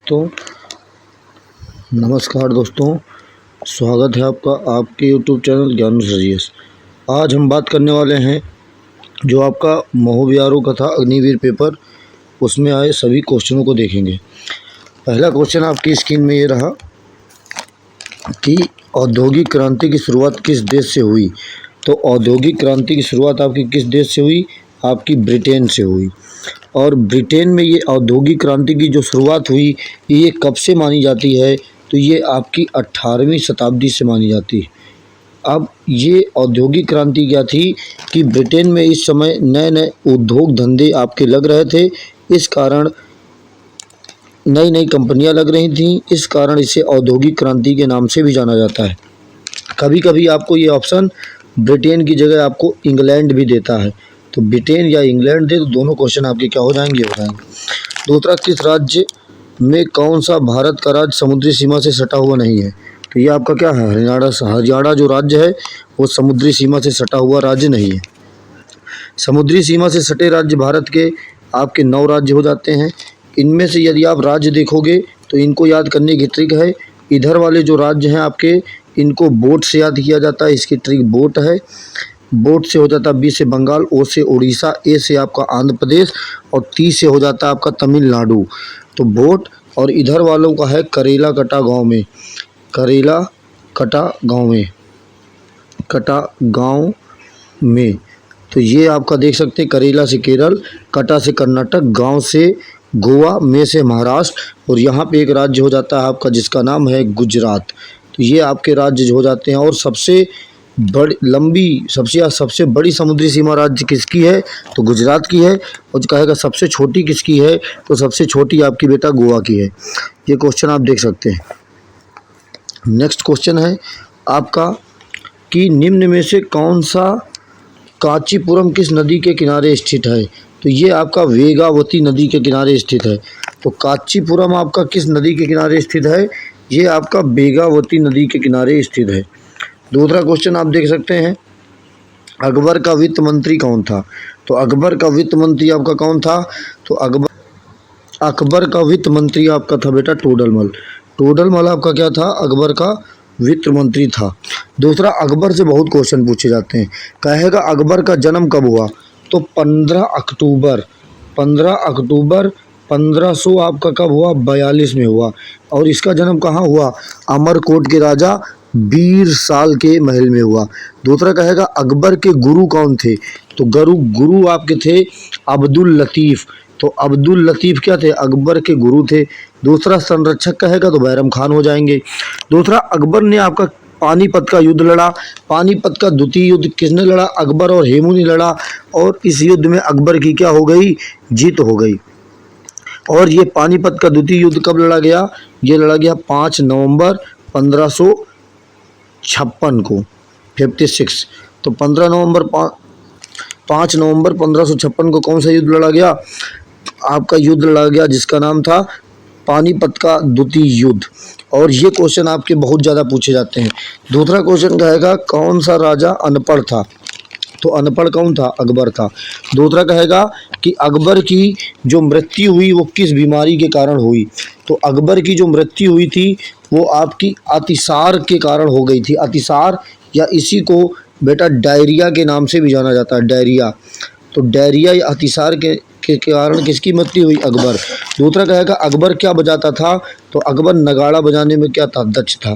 तो नमस्कार दोस्तों, स्वागत है आपका आपके YouTube चैनल ज्ञान सजीस। आज हम बात करने वाले हैं जो आपका महोबियारों का था अग्निवीर पेपर, उसमें आए सभी क्वेश्चनों को देखेंगे। पहला क्वेश्चन आपकी स्क्रीन में ये रहा कि औद्योगिक क्रांति की शुरुआत किस देश से हुई। तो औद्योगिक क्रांति की शुरुआत आपकी किस देश से हुई? आपकी ब्रिटेन से हुई। और ब्रिटेन में ये औद्योगिक क्रांति की जो शुरुआत हुई ये कब से मानी जाती है? तो ये आपकी 18वीं शताब्दी से मानी जाती है। अब ये औद्योगिक क्रांति क्या थी कि ब्रिटेन में इस समय नए नए उद्योग धंधे आपके लग रहे थे, इस कारण नई नई कंपनियां लग रही थीं, इस कारण इसे औद्योगिक क्रांति के नाम से भी जाना जाता है। कभी कभी आपको ये ऑप्शन ब्रिटेन की जगह आपको इंग्लैंड भी देता है, तो ब्रिटेन या इंग्लैंड दे तो दोनों क्वेश्चन आपके क्या हो जाएंगे, हो जाएंगे। दूसरा, किस राज्य में कौन सा भारत का राज्य समुद्री सीमा से सटा हुआ नहीं है? तो ये आपका क्या है? हरियाणा जो राज्य है वो समुद्री सीमा से सटा हुआ राज्य नहीं है। समुद्री सीमा से सटे राज्य भारत के आपके 9 राज्य हो जाते हैं। इनमें से यदि आप राज्य देखोगे तो इनको याद करने की ट्रिक है, इधर वाले जो राज्य हैं आपके इनको बोट से याद किया जाता है। इसकी ट्रिक बोट है। बोट से हो जाता है बी से बंगाल, ओ से उड़ीसा, ए से आपका आंध्र प्रदेश और टी से हो जाता है आपका तमिलनाडु। तो बोट, और इधर वालों का है करेला कटा गांव में, करेला कटा गांव में, कटा गांव में। तो ये आपका देख सकते हैं, करेला से केरल, कटा से कर्नाटक, गांव से गोवा, में से महाराष्ट्र, और यहाँ पे एक राज्य हो जाता है आपका जिसका नाम है गुजरात। तो ये आपके राज्य हो जाते हैं। और सबसे बड़ी लंबी सबसे बड़ी समुद्री सीमा राज्य किसकी है? तो गुजरात की है। और जो कहेगा सबसे छोटी किसकी है? तो सबसे छोटी आपकी बेटा गोवा की है। ये क्वेश्चन आप देख सकते हैं। नेक्स्ट क्वेश्चन है आपका कि निम्न में से कौन सा कांचीपुरम किस नदी के किनारे स्थित है? तो ये आपका वेगावती नदी के किनारे स्थित है। तो कांचीपुरम आपका किस नदी के किनारे स्थित है? ये आपका वेगावती नदी के किनारे स्थित है। दूसरा क्वेश्चन आप देख सकते हैं, अकबर का वित्त मंत्री कौन था? तो अकबर का वित्त मंत्री आपका कौन था? तो अकबर का वित्त मंत्री आपका था बेटा टोडरमल। टोडरमल आपका क्या था? अकबर का वित्त मंत्री था। दूसरा, अकबर से बहुत क्वेश्चन पूछे जाते हैं। कहेगा अकबर का जन्म कब हुआ? तो 15 अक्टूबर 1500 आपका कब हुआ? 42 में हुआ। और इसका जन्म कहाँ हुआ? अमरकोट के राजा बीर साल के महल में हुआ। दूसरा कहेगा अकबर के गुरु कौन थे? तो गुरु आपके थे अब्दुल लतीफ़। तो अब्दुल लतीफ़ क्या थे? अकबर के गुरु थे। दूसरा, संरक्षक कहेगा तो बैरम खान हो जाएंगे। दूसरा, अकबर ने आपका पानीपत का युद्ध लड़ा। पानीपत का द्वितीय युद्ध किसने लड़ा? अकबर और हेमू ने लड़ा। और इस युद्ध में अकबर की क्या हो गई? जीत हो गई। और ये पानीपत का द्वितीय युद्ध कब लड़ा गया? ये लड़ा गया 5 नवंबर 1556 को, 56। तो 5 नवंबर 1556 को कौन सा युद्ध लड़ा गया? आपका युद्ध लड़ा गया जिसका नाम था पानीपत का द्वितीय युद्ध। और ये क्वेश्चन आपके बहुत ज़्यादा पूछे जाते हैं। दूसरा क्वेश्चन कहेगा कौन सा राजा अनपढ़ था? तो अनपढ़ कौन था? अकबर था। दूसरा कहेगा कि अकबर की जो मृत्यु हुई वो किस बीमारी के कारण हुई? तो अकबर की जो मृत्यु हुई थी वो आपकी अतिसार के कारण हो गई थी। अतिसार, या इसी को बेटा डायरिया के नाम से भी जाना जाता है, डायरिया। तो डायरिया या अतिसार के कारण किसकी मृत्यु हुई? अकबर। दूसरा कहेगा अकबर क्या बजाता था? तो अकबर नगाड़ा बजाने में क्या था? दक्ष था।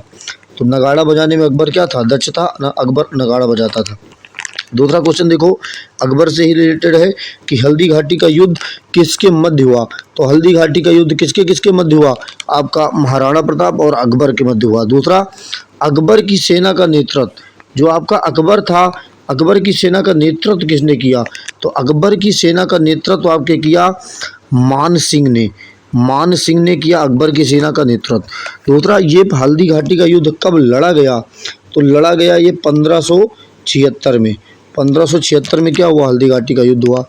तो नगाड़ा बजाने में अकबर क्या था? दक्ष था। अकबर नगाड़ा बजाता था। दूसरा क्वेश्चन देखो, अकबर से ही रिलेटेड है कि हल्दी घाटी का युद्ध किसके मध्य हुआ? तो हल्दी घाटी का युद्ध किसके किसके मध्य हुआ? आपका महाराणा प्रताप और अकबर के मध्य हुआ। दूसरा, अकबर की सेना का नेतृत्व, जो आपका अकबर था, अकबर की सेना का नेतृत्व किसने किया? तो अकबर की सेना का नेतृत्व आपके किया मान सिंह ने। मान सिंह ने किया अकबर की सेना का नेतृत्व। दूसरा, ये हल्दी घाटी का युद्ध कब लड़ा गया? तो लड़ा गया ये 1576 में। 1576 में क्या हुआ? हल्दी घाटी का युद्ध हुआ।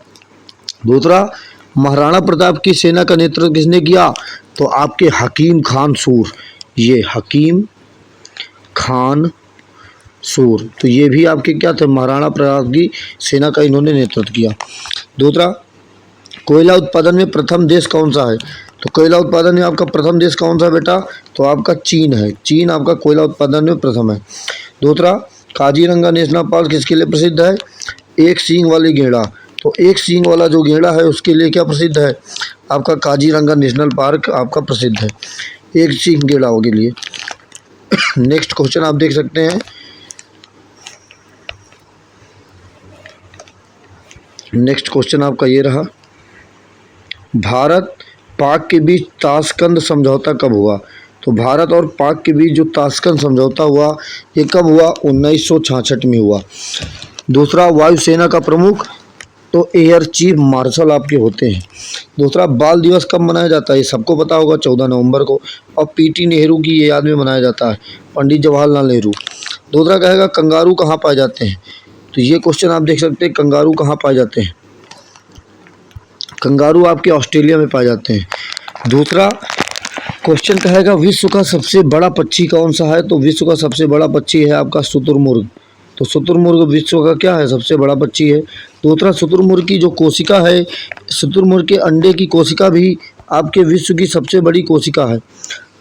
दूसरा, महाराणा प्रताप की सेना का नेतृत्व किसने किया? तो आपके हकीम खान सूर, ये हकीम खान सूर। तो ये भी आपके क्या थे? महाराणा प्रताप की सेना का इन्होंने नेतृत्व किया। दूसरा, कोयला उत्पादन में प्रथम देश कौन सा है? तो कोयला उत्पादन में आपका प्रथम देश कौन सा बेटा? तो आपका चीन है। चीन आपका कोयला उत्पादन में प्रथम है। दूसरा, काजीरंगा नेशनल पार्क किसके लिए प्रसिद्ध है? एक सींग वाली गेंडा। तो एक सींग वाला जो गेंडा है उसके लिए क्या प्रसिद्ध है? आपका काजीरंगा नेशनल पार्क आपका प्रसिद्ध है एक सींग गेंडाओं के लिए। नेक्स्ट क्वेश्चन आप देख सकते हैं। नेक्स्ट क्वेश्चन आपका ये रहा, भारत पाक के बीच ताशकंद समझौता कब हुआ? तो भारत और पाक के बीच जो ताशकंद समझौता हुआ ये कब हुआ? 1966 में हुआ। दूसरा, वायुसेना का प्रमुख तो एयर चीफ मार्शल आपके होते हैं। दूसरा, बाल दिवस कब मनाया जाता है? ये सबको पता होगा, 14 नवंबर को। और पीटी नेहरू की ये याद में मनाया जाता है, पंडित जवाहरलाल नेहरू। दूसरा कहेगा कंगारू कहाँ पाए जाते हैं? तो ये क्वेश्चन आप देख सकते हैं, कंगारू कहाँ पाए जाते हैं? कंगारू आपके ऑस्ट्रेलिया में पाए जाते हैं। दूसरा क्वेश्चन कहेगा विश्व का सबसे बड़ा पक्षी कौन सा है? तो विश्व का सबसे बड़ा पक्षी है आपका शुतुरमुर्ग। तो शुतुरमुर्ग विश्व का क्या है? सबसे बड़ा पक्षी है। दूसरा, शुतुरमुर्ग की जो कोशिका है, शुतुरमुर्ग के अंडे की कोशिका भी आपके विश्व की सबसे बड़ी कोशिका है।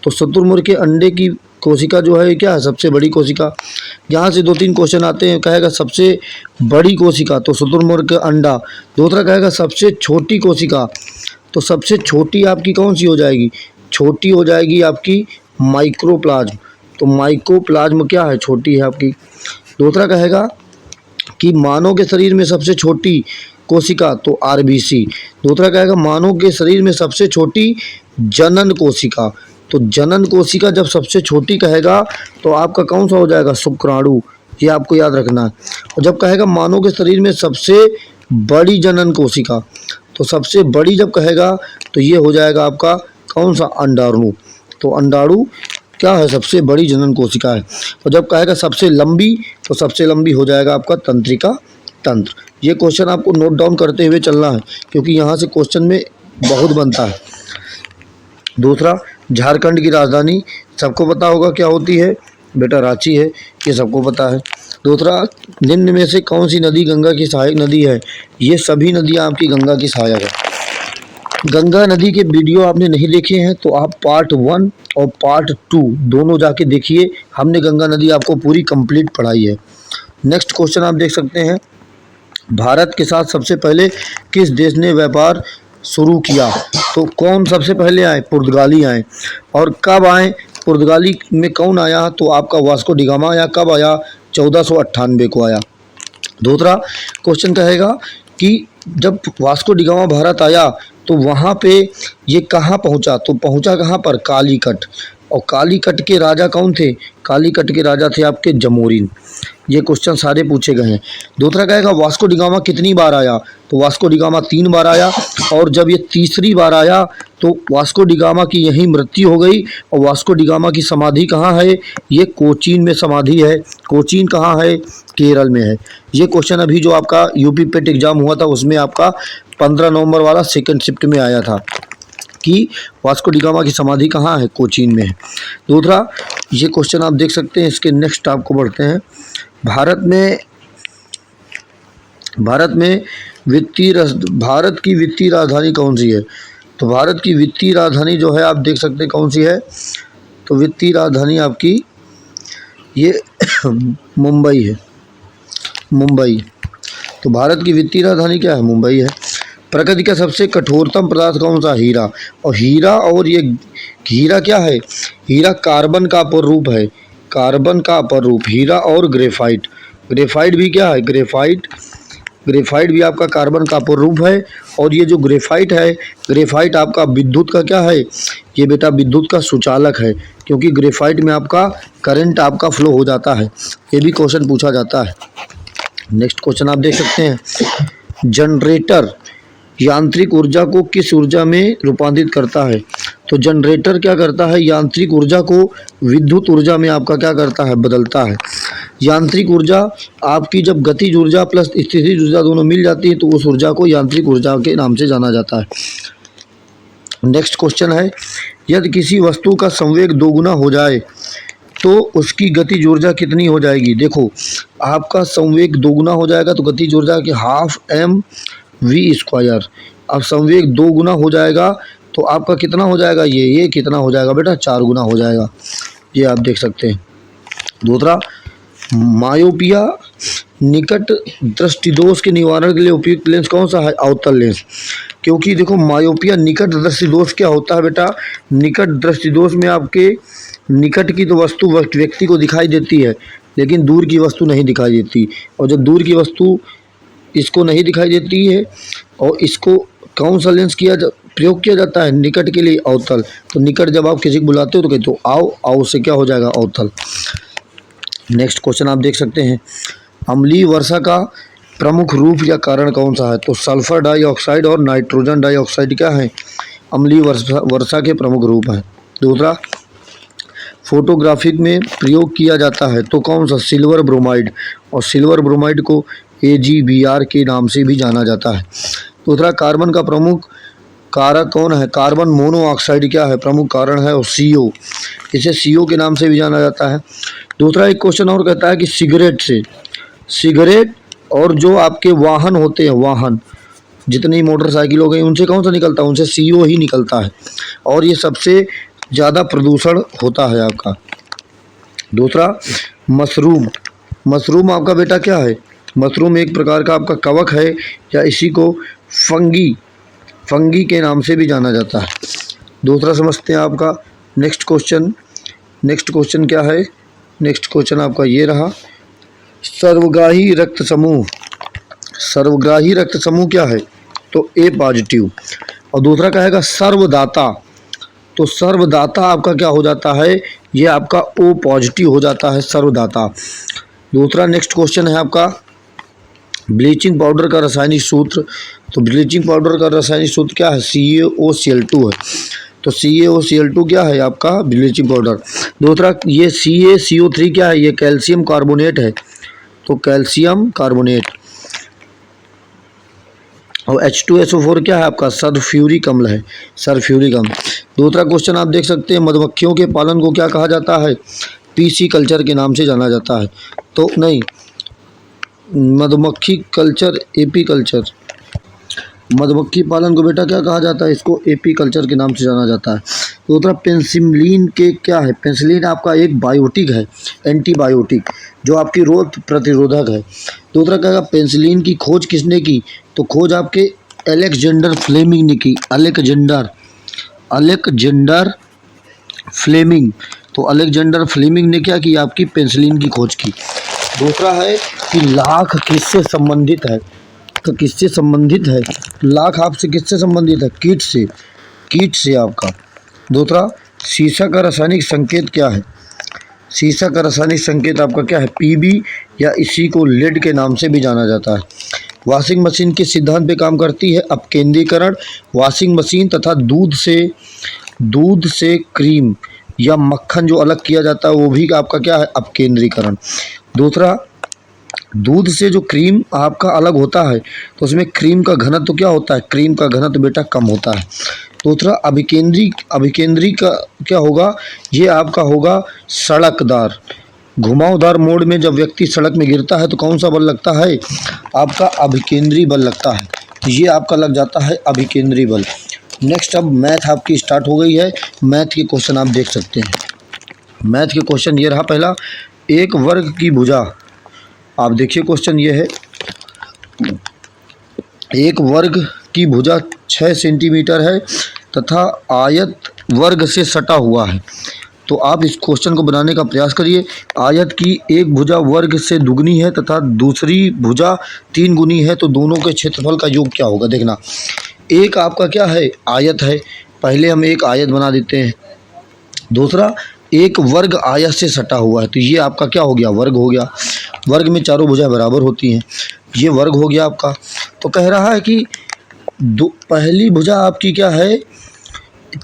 तो शुतुरमुर्ग के अंडे की कोशिका जो है क्या है? सबसे बड़ी कोशिका। यहाँ से 2-3 क्वेश्चन आते हैं। कहेगा सबसे बड़ी कोशिका तो शुतुरमुर्ग का अंडा। दूसरा कहेगा सबसे छोटी कोशिका, तो सबसे छोटी आपकी कौन सी हो जाएगी? छोटी हो जाएगी आपकी माइक्रोप्लाज्म। तो माइक्रोप्लाज्म क्या है? छोटी है आपकी। दूसरा कहेगा कि मानव के शरीर में सबसे छोटी कोशिका तो आरबीसी। दूसरा कहेगा मानव के शरीर में सबसे छोटी जनन कोशिका। तो जनन कोशिका जब सबसे छोटी कहेगा तो आपका कौन सा हो जाएगा? शुक्राणु। ये आपको याद रखना है। और जब कहेगा मानव के शरीर में सबसे बड़ी जनन कोशिका, तो सबसे बड़ी जब कहेगा तो ये हो जाएगा आपका कौन सा? अंडाणु। तो अंडाणु क्या है? सबसे बड़ी जनन कोशिका है। और जब कहेगा सबसे लंबी, तो सबसे लंबी हो जाएगा आपका तंत्रिका तंत्र। ये क्वेश्चन आपको नोट डाउन करते हुए चलना है, क्योंकि यहाँ से क्वेश्चन में बहुत बनता है। दूसरा, झारखंड की राजधानी सबको पता होगा क्या होती है? बेटा रांची है, ये सबको पता है। दूसरा, निम्न में से कौन सी नदी गंगा की सहायक नदी है? ये सभी नदियाँ आपकी गंगा की सहायक है। गंगा नदी के वीडियो आपने नहीं देखे हैं तो आप पार्ट 1 और पार्ट 2 दोनों जाके देखिए। हमने गंगा नदी आपको पूरी कंप्लीट पढ़ाई है। नेक्स्ट क्वेश्चन आप देख सकते हैं, भारत के साथ सबसे पहले किस देश ने व्यापार शुरू किया? तो कौन सबसे पहले आए? पुर्तगाली आए। और कब आए? पुर्तगाली में कौन आया? तो आपका वास्को डी गामा आया। कब आया? 1498 को आया। दूसरा क्वेश्चन कहेगा कि जब वास्को डी गामा भारत आया तो वहाँ पे ये कहाँ पहुँचा? तो पहुँचा कहाँ पर? कालीकट। और कालीकट के राजा कौन थे? कालीकट के राजा थे आपके जमोरिन। ये क्वेश्चन सारे पूछे गए हैं। दूसरा कहेगा वास्को डी गामा कितनी बार आया? तो वास्को डी गामा 3 बार आया। और जब ये तीसरी बार आया तो वास्को डी गामा की यहीं मृत्यु हो गई। और वास्को डी गामा की समाधि कहाँ है? ये कोचीन में समाधि है। कोचीन कहाँ है? केरल में है। ये क्वेश्चन अभी जो आपका यूपी पेट एग्जाम हुआ था उसमें आपका 15 नवंबर वाला सेकंड शिफ्ट में आया था कि वास्को डी गामा की समाधि कहाँ है? कोचीन में है। दूसरा ये क्वेश्चन आप देख सकते हैं। इसके नेक्स्ट आपको बढ़ते हैं। भारत की वित्तीय राजधानी कौन सी है? तो भारत की वित्तीय राजधानी जो है आप देख सकते हैं कौन सी है? तो वित्तीय राजधानी आपकी ये मुंबई है। मुंबई। तो भारत की वित्तीय राजधानी क्या है? मुंबई है। प्रकृति का सबसे कठोरतम पदार्थ कौन सा? हीरा। और ये हीरा क्या है? हीरा कार्बन का अपर रूप है। कार्बन का अपर रूप हीरा। और ग्रेफाइट। ग्रेफाइट भी क्या है? ग्रेफाइट भी आपका कार्बन का अपर रूप है। और ये जो ग्रेफाइट है, ग्रेफाइट आपका विद्युत का क्या है? ये बेटा विद्युत का सुचालक है, क्योंकि ग्रेफाइट में आपका करंट आपका फ्लो हो जाता है। ये भी क्वेश्चन पूछा जाता है। नेक्स्ट क्वेश्चन आप देख सकते हैं, जनरेटर यांत्रिक ऊर्जा को किस ऊर्जा में रूपांतरित करता है? तो जनरेटर क्या करता है? यांत्रिक ऊर्जा को विद्युत ऊर्जा में आपका क्या करता है? बदलता है। यांत्रिक ऊर्जा आपकी जब गतिज ऊर्जा प्लस स्थितिज ऊर्जा दोनों मिल जाती है तो उस ऊर्जा को यांत्रिक ऊर्जा के नाम से जाना जाता है। नेक्स्ट क्वेश्चन है, यदि किसी वस्तु का संवेग दोगुना हो जाए तो उसकी गतिज ऊर्जा कितनी हो जाएगी? देखो, आपका संवेग दोगुना हो जाएगा तो गतिज ऊर्जा की 12 mv²। अब संवेग 2 गुना हो जाएगा तो आपका कितना हो जाएगा, ये कितना हो जाएगा बेटा, 4 गुना हो जाएगा, ये आप देख सकते हैं। दूसरा, मायोपिया निकट दृष्टि दोष के निवारण के लिए उपयुक्त लेंस कौन सा है, अवतल लेंस। क्योंकि देखो मायोपिया निकट दृष्टि दोष क्या होता है बेटा, निकट दृष्टि दोष में आपके निकट की तो वस्तु व्यक्ति को दिखाई देती है, लेकिन दूर की वस्तु नहीं दिखाई देती। और जब दूर की वस्तु इसको नहीं दिखाई देती है, और इसको कौन सा लेंस प्रयोग किया जाता है, निकट के लिए अवतल। तो निकट जब आप किसी को बुलाते हो तो कहते हो आओ, आओ से क्या हो जाएगा, अवतल। नेक्स्ट क्वेश्चन आप देख सकते हैं, अम्लीय वर्षा का प्रमुख रूप या कारण कौन सा है। तो सल्फर डाइऑक्साइड और नाइट्रोजन डाइऑक्साइड क्या है, अम्लीय वर्षा के प्रमुख रूप हैं। दूसरा, फोटोग्राफिक में प्रयोग किया जाता है तो कौन सा, सिल्वर ब्रोमाइड, और सिल्वर ब्रोमाइड को AgBr के नाम से भी जाना जाता है। दूसरा, कार्बन का प्रमुख कारक कौन है, कार्बन मोनोऑक्साइड क्या है, प्रमुख कारण है, और CO, इसे CO के नाम से भी जाना जाता है। दूसरा एक क्वेश्चन और कहता है कि सिगरेट और जो आपके वाहन होते हैं, वाहन जितनी मोटरसाइकिल हो गई, उनसे कौन सा निकलता है, उनसे CO ही निकलता है, और ये सबसे ज़्यादा प्रदूषण होता है आपका। दूसरा, मशरूम आपका बेटा क्या है, मशरूम एक प्रकार का आपका कवक है, या इसी को फंगी के नाम से भी जाना जाता है। दूसरा समझते हैं आपका नेक्स्ट क्वेश्चन क्या है, नेक्स्ट क्वेश्चन आपका ये रहा, सर्वग्राही रक्त समूह क्या है, तो A पॉजिटिव। और दूसरा कहेगा सर्वदाता, तो सर्वदाता आपका क्या हो जाता है, ये आपका O पॉजिटिव हो जाता है, सर्वदाता। दूसरा नेक्स्ट क्वेश्चन है आपका ब्लीचिंग पाउडर का रासायनिक सूत्र। तो ब्लीचिंग पाउडर का रासायनिक सूत्र क्या है, CaOCl2 है। तो CaOCl2 क्या है आपका, ब्लीचिंग पाउडर। दूसरा, ये CaCO3 क्या है, ये कैल्शियम कार्बोनेट है, तो कैल्शियम कार्बोनेट। और H2SO4 क्या है आपका, सल्फ्यूरिक अम्ल है, सल्फ्यूरिक अम्ल। दूसरा क्वेश्चन आप देख सकते हैं, मधुमक्खियों के पालन को क्या कहा जाता है, PC कल्चर के नाम से जाना जाता है। तो नहीं, मधुमक्खी कल्चर AP कल्चर, मधुमक्खी पालन को बेटा क्या कहा जाता है, इसको AP कल्चर के नाम से जाना जाता है। दूसरा, पेनिसिलिन के क्या है, पेनिसिलिन आपका एक बायोटिक है, एंटीबायोटिक, जो आपकी रोग प्रतिरोधक है। दूसरा कहेगा पेनिसिलिन की खोज किसने की, तो खोज आपके अलेक्जेंडर फ्लेमिंग ने की, अलेक्जेंडर फ्लेमिंग। तो अलेक्जेंडर फ्लेमिंग ने क्या की, आपकी पेनिसिलिन की खोज की। दूसरा है कि लाख किससे संबंधित है, तो किससे संबंधित है, लाख आपसे किससे संबंधित है, कीट से आपका। दूसरा, सीसा का रासायनिक संकेत क्या है, सीसा का रासायनिक संकेत आपका क्या है, Pb, या इसी को लेड के नाम से भी जाना जाता है। वॉशिंग मशीन किस सिद्धांत पे काम करती है, अपकेंद्रीकरण। वॉशिंग मशीन तथा दूध से क्रीम या मक्खन जो अलग किया जाता है वो भी आपका क्या है, अपकेंद्रीकरण। दूसरा, दूध से जो क्रीम आपका अलग होता है तो उसमें क्रीम का घनत्व तो क्या होता है, क्रीम का घनत्व बेटा कम होता है। दूसरा, अभिकेंद्री का क्या होगा, ये आपका होगा सड़कदार, घुमावदार मोड़ में जब व्यक्ति सड़क में गिरता है तो कौन सा बल लगता है, आपका अभिकेंद्री बल लगता है, ये आपका लग जाता है अभिकेंद्री बल। नेक्स्ट, अब मैथ आपकी स्टार्ट हो गई है। मैथ के क्वेश्चन आप देख सकते हैं। मैथ के क्वेश्चन ये रहा पहला, एक वर्ग की भुजा, आप देखिए क्वेश्चन ये है, एक वर्ग की भुजा 6 सेंटीमीटर है तथा आयत वर्ग से सटा हुआ है। तो आप इस क्वेश्चन को बनाने का प्रयास करिए। आयत की एक भुजा वर्ग से दुगनी है तथा दूसरी भुजा 3 गुनी है, तो दोनों के क्षेत्रफल का योग क्या होगा। देखना, एक आपका क्या है, आयत है, पहले हम एक आयत बना देते हैं। दूसरा, एक वर्ग आयत से सटा हुआ है, तो ये आपका क्या हो गया, वर्ग हो गया। वर्ग में चारों भुजाएं बराबर होती हैं, ये वर्ग हो गया आपका। तो कह रहा है कि पहली भुजा आपकी क्या है,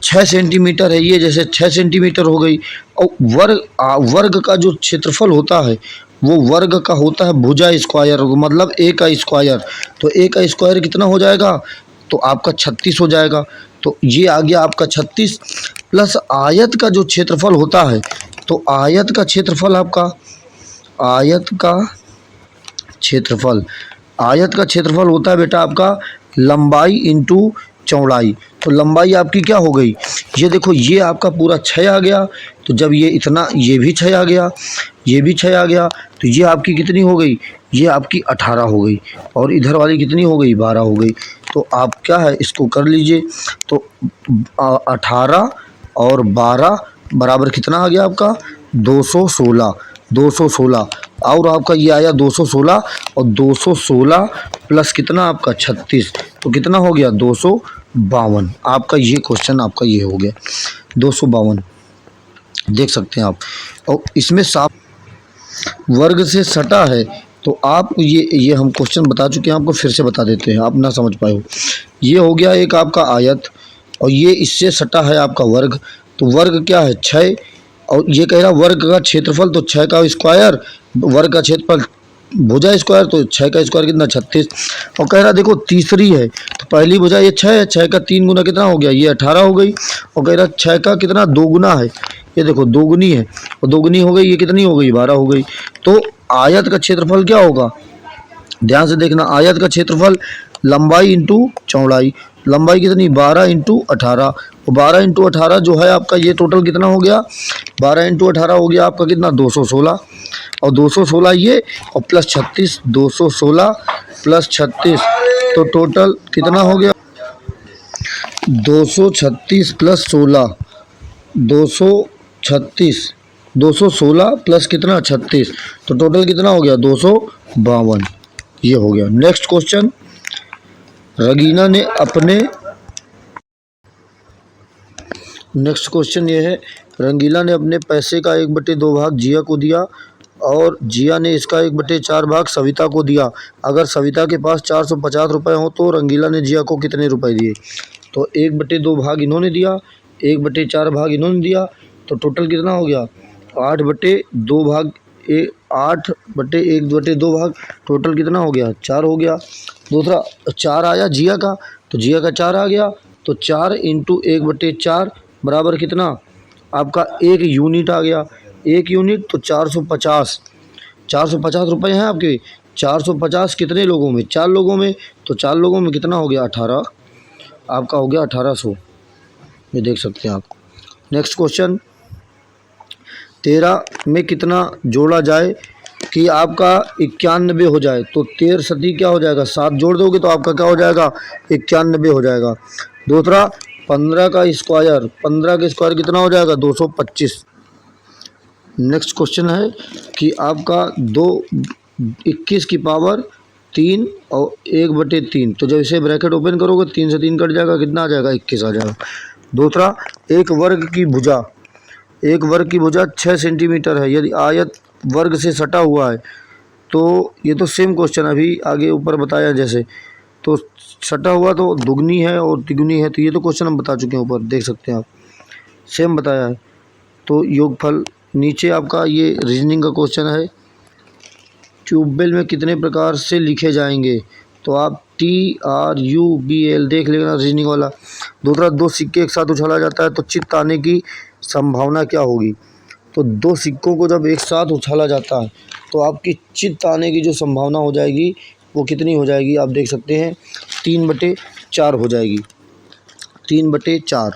6 सेंटीमीटर है, ये जैसे 6 सेंटीमीटर हो गई। और वर्ग का जो क्षेत्रफल होता है वो वर्ग का होता है भुजा स्क्वायर, मतलब a का स्क्वायर। तो a का स्क्वायर कितना हो जाएगा, तो आपका 36 हो जाएगा। तो ये आ गया आपका 36 प्लस आयत का जो क्षेत्रफल होता है, तो आयत का क्षेत्रफल आपका, आयत का क्षेत्रफल होता है बेटा आपका लंबाई इंटू चौड़ाई। तो लंबाई आपकी क्या हो गई, ये देखो ये आपका पूरा 6 आ गया। तो जब ये इतना, ये भी 6 आ गया, ये भी 6 आ गया, तो ये आपकी कितनी हो गई, ये आपकी 18 हो गई। और इधर वाली कितनी हो गई, 12 हो गई। तो आप क्या है इसको कर लीजिए। तो 18 और 12 बराबर कितना आ गया आपका, 216। 216 और आपका ये आया 216, और 216 प्लस कितना आपका 36, तो कितना हो गया 252। आपका ये क्वेश्चन आपका ये हो गया 252, देख सकते हैं आप। और इसमें साफ वर्ग से सटा है, तो आप ये हम क्वेश्चन बता चुके हैं, आपको फिर से बता देते हैं, आप ना समझ पाए हो। ये हो गया एक आपका आयत, और ये इससे सटा है आपका वर्ग। तो वर्ग क्या है 6, और ये कह रहा वर्ग का क्षेत्रफल, तो 6 का स्क्वायर, वर्ग का क्षेत्रफल भुजा स्क्वायर, तो 6 का स्क्वायर कितना 36। और कह रहा देखो तीसरी है, तो पहली भुजा ये 6 है, 6 का 3 गुना कितना हो गया, ये 18 हो गई। और कह रहा 6 का कितना 2 गुना है, ये देखो 2 गुनी है, और 2 गुनी हो गई, ये कितनी हो गई 12 हो गई। तो आयत का क्षेत्रफल क्या होगा, ध्यान से देखना, आयत का क्षेत्रफल लंबाई इंटू चौड़ाई, लंबाई कितनी 12 इंटू 18, और 12 इंटू 18 जो है आपका ये टोटल कितना हो गया, 12 इंटू 18 हो गया आपका कितना 216, और 216 ये और प्लस 36, 216 प्लस 36, तो टोटल कितना हो गया 236 प्लस 16, 236, 216 प्लस कितना 36, तो टोटल कितना हो गया 252, ये हो गया। नेक्स्ट क्वेश्चन, रगीना ने अपने, नेक्स्ट क्वेश्चन ये है, रंगीला ने अपने पैसे का 1/2 भाग जिया को दिया, और जिया ने इसका 1/4 भाग सविता को दिया। अगर सविता के पास 450 रुपये हों तो रंगीला ने जिया को कितने रुपए दिए। तो 1/2 भाग इन्होंने दिया, 1/4 भाग इन्होंने दिया, तो टोटल कितना हो गया 8/2 भाग, 8/1/2 भाग, टोटल कितना हो गया 4 हो गया। दूसरा 4 आया जिया का, तो जिया का 4 आ गया, तो 4 इंटू 1/4 बराबर कितना आपका 1 यूनिट आ गया, 1 यूनिट, तो 450, 450 रुपये हैं आपके, 450 कितने लोगों में, 4 लोगों में, तो 4 लोगों में कितना हो गया 18, आपका हो गया 1800, ये देख सकते हैं आप। नेक्स्ट क्वेश्चन, 13 में कितना जोड़ा जाए कि आपका 91 हो जाए। तो 13 सती क्या हो जाएगा, 7 जोड़ दोगे तो आपका क्या हो जाएगा 91 हो जाएगा। दूसरा 15 का स्क्वायर, 15 का स्क्वायर कितना हो जाएगा 225। नेक्स्ट क्वेश्चन है कि आपका 21 की पावर 3 और 1/3, तो जब इसे ब्रैकेट ओपन करोगे 3 से 3 कट जाएगा, कितना आ जाएगा 21 आ जाएगा। दूसरा एक वर्ग की भुजा, एक वर्ग की भुजा 6 सेंटीमीटर है, यदि आयत वर्ग से सटा हुआ है, तो ये तो सेम क्वेश्चन अभी आगे ऊपर बताया जैसे, तो सटा हुआ तो दुगनी है और तिगुनी है, तो ये तो क्वेश्चन हम बता चुके हैं, ऊपर देख सकते हैं आप, सेम बताया है। तो योगफल नीचे आपका ये रीजनिंग का क्वेश्चन है, ट्यूबवेल में कितने प्रकार से लिखे जाएंगे, तो आप TRUBL देख लेना रीजनिंग वाला। दूसरा 2 सिक्के एक साथ उछाला जाता है तो चित्त आने की संभावना क्या होगी। तो 2 सिक्कों को जब एक साथ उछाला जाता है तो आपकी चित्त आने की जो संभावना हो जाएगी वो कितनी हो जाएगी, आप देख सकते हैं 3/4 हो जाएगी, 3/4।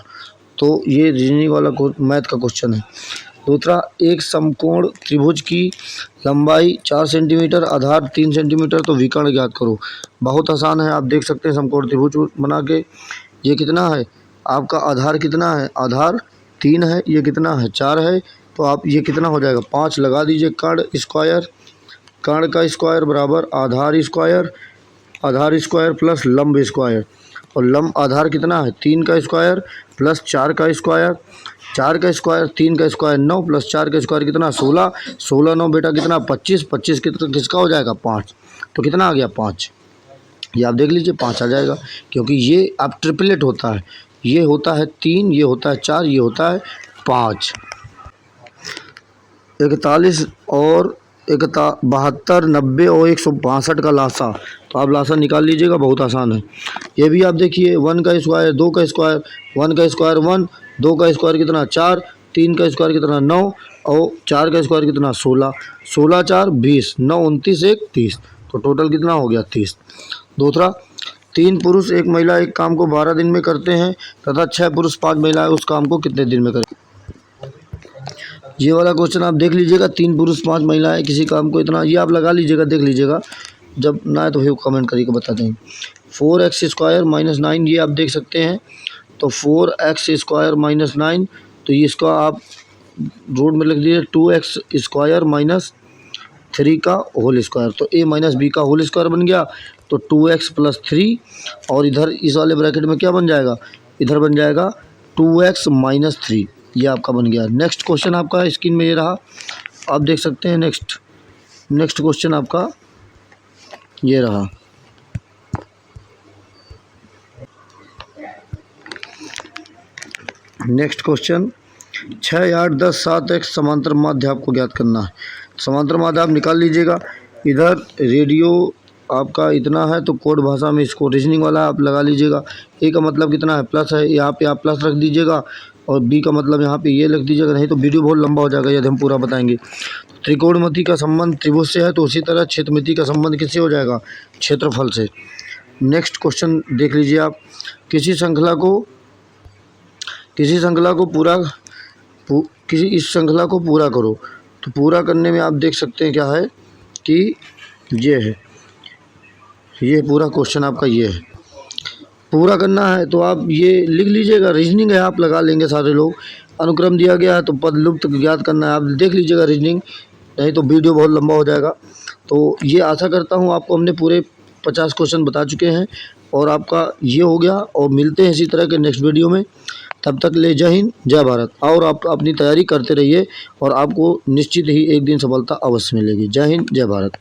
तो ये रीजनिंग वाला मैथ का क्वेश्चन है। दूसरा एक समकोण त्रिभुज की लंबाई 4 सेंटीमीटर, आधार 3 सेंटीमीटर, तो विकर्ण ज्ञात करो। बहुत आसान है, आप देख सकते हैं समकोण त्रिभुज बना के, ये कितना है आपका आधार कितना है, आधार 3 है, ये कितना है 4 है, तो आप ये कितना हो जाएगा 5 लगा दीजिए। कर्ण स्क्वायर, कर्ण का स्क्वायर बराबर आधार स्क्वायर, आधार स्क्वायर प्लस लंब स्क्वायर, और लंब आधार कितना है 3 का स्क्वायर प्लस 4 का स्क्वायर, 4 का स्क्वायर 3 का स्क्वायर 9 प्लस 4 का स्क्वायर कितना 16, 16 9 बेटा कितना 25, 25 किसका हो जाएगा 5, तो कितना आ गया 5, ये आप देख लीजिए 5 आ जाएगा, क्योंकि ये आप ट्रिपलेट होता है, ये होता है 3, ये होता है 4, ये होता है 5। 41 और 72, 90 और 162 का लासा, तो आप लासा निकाल लीजिएगा, बहुत आसान है। ये भी आप देखिए 1 का स्क्वायर, 2 का स्क्वायर, 1 का स्क्वायर 1, 2 का स्क्वायर कितना 4, 3 का स्क्वायर कितना 9 और 4 का स्क्वायर कितना 16, 16 4 20, 9 29 1 30, तो टोटल कितना हो गया 30। दूसरा 3 पुरुष 1 महिला एक काम को 12 दिन में करते हैं तथा 6 पुरुष 5 महिलाएं उस काम को कितने दिन में करते हैं। ये वाला क्वेश्चन आप देख लीजिएगा, 3 पुरुष 5 महिलाएं किसी काम को इतना, ये आप लगा लीजिएगा, देख लीजिएगा, जब ना है तो फिर कमेंट करके बता दें। 4x² - 9 ये आप देख सकते हैं, तो 4x² - 9, तो ये इसका आप रूट में लिख लीजिए 2x² - 3 का होल स्क्वायर, तो a - b का होल स्क्वायर बन गया, तो 2x + 3, और इधर इस वाले ब्रैकेट में क्या बन जाएगा, इधर बन जाएगा 2x - 3, ये आपका बन गया। नेक्स्ट क्वेश्चन आपका स्क्रीन में ये रहा, आप देख सकते हैं। नेक्स्ट क्वेश्चन आपका ये रहा। नेक्स्ट क्वेश्चन 6, 8, 10, 7x समांतर माध्य आपको ज्ञात करना है। समांतर माध्य आप निकाल लीजिएगा। इधर रेडियो आपका इतना है, तो कोड भाषा में इसको रीजनिंग वाला आप लगा लीजिएगा। ए का मतलब कितना है, प्लस है, यहाँ पे आप प्लस रख दीजिएगा, और बी का मतलब यहाँ पे ये लिख दीजिएगा, नहीं तो वीडियो बहुत लंबा हो जाएगा यदि हम पूरा बताएंगे। त्रिकोणमिति का संबंध त्रिभुज से है, तो उसी तरह क्षेत्रमिति का संबंध किससे हो जाएगा, क्षेत्रफल से। नेक्स्ट क्वेश्चन देख लीजिए आप, किसी श्रृंखला किसी इस श्रृंखला को पूरा करो, तो पूरा करने में आप देख सकते हैं क्या है कि ये पूरा क्वेश्चन आपका ये है। पूरा करना है तो आप ये लिख लीजिएगा, रीजनिंग है, आप लगा लेंगे सारे लोग। अनुक्रम दिया गया है तो पद लुप्त ज्ञात करना है, आप देख लीजिएगा रीजनिंग, नहीं तो वीडियो बहुत लंबा हो जाएगा। तो ये आशा करता हूँ आपको हमने पूरे 50 क्वेश्चन बता चुके हैं, और आपका ये हो गया, और मिलते हैं इसी तरह के नेक्स्ट वीडियो में। तब तक ले जय हिंद, जय भारत, और आप अपनी तैयारी करते रहिए, और आपको निश्चित ही एक दिन सफलता अवश्य मिलेगी। जय हिंद, जय भारत।